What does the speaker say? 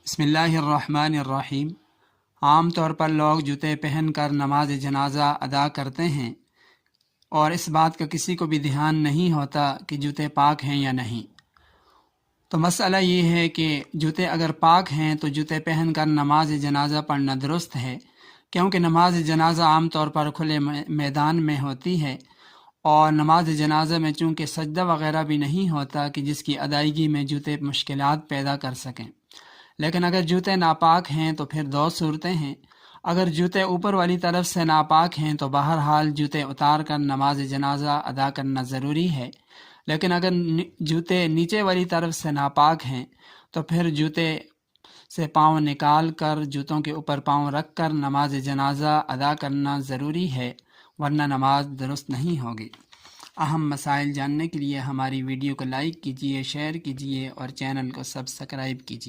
بسم اللہ الرحمن الرحیم۔ عام طور پر لوگ جوتے پہن کر نماز جنازہ ادا کرتے ہیں اور اس بات کا کسی کو بھی دھیان نہیں ہوتا کہ جوتے پاک ہیں یا نہیں۔ تو مسئلہ یہ ہے کہ جوتے اگر پاک ہیں تو جوتے پہن کر نماز جنازہ پڑھنا درست ہے، کیونکہ نماز جنازہ عام طور پر کھلے میدان میں ہوتی ہے، اور نماز جنازہ میں چونکہ سجدہ وغیرہ بھی نہیں ہوتا کہ جس کی ادائیگی میں جوتے مشکلات پیدا کر سکیں۔ لیکن اگر جوتے ناپاک ہیں تو پھر دو صورتیں ہیں۔ اگر جوتے اوپر والی طرف سے ناپاک ہیں تو بہرحال جوتے اتار کر نماز جنازہ ادا کرنا ضروری ہے، لیکن اگر جوتے نیچے والی طرف سے ناپاک ہیں تو پھر جوتے سے پاؤں نکال کر جوتوں کے اوپر پاؤں رکھ کر نماز جنازہ ادا کرنا ضروری ہے، ورنہ نماز درست نہیں ہوگی۔ اہم مسائل جاننے کے لیے ہماری ویڈیو کو لائک کیجیے، شیئر کیجیے اور چینل کو سبسکرائب کیجیے۔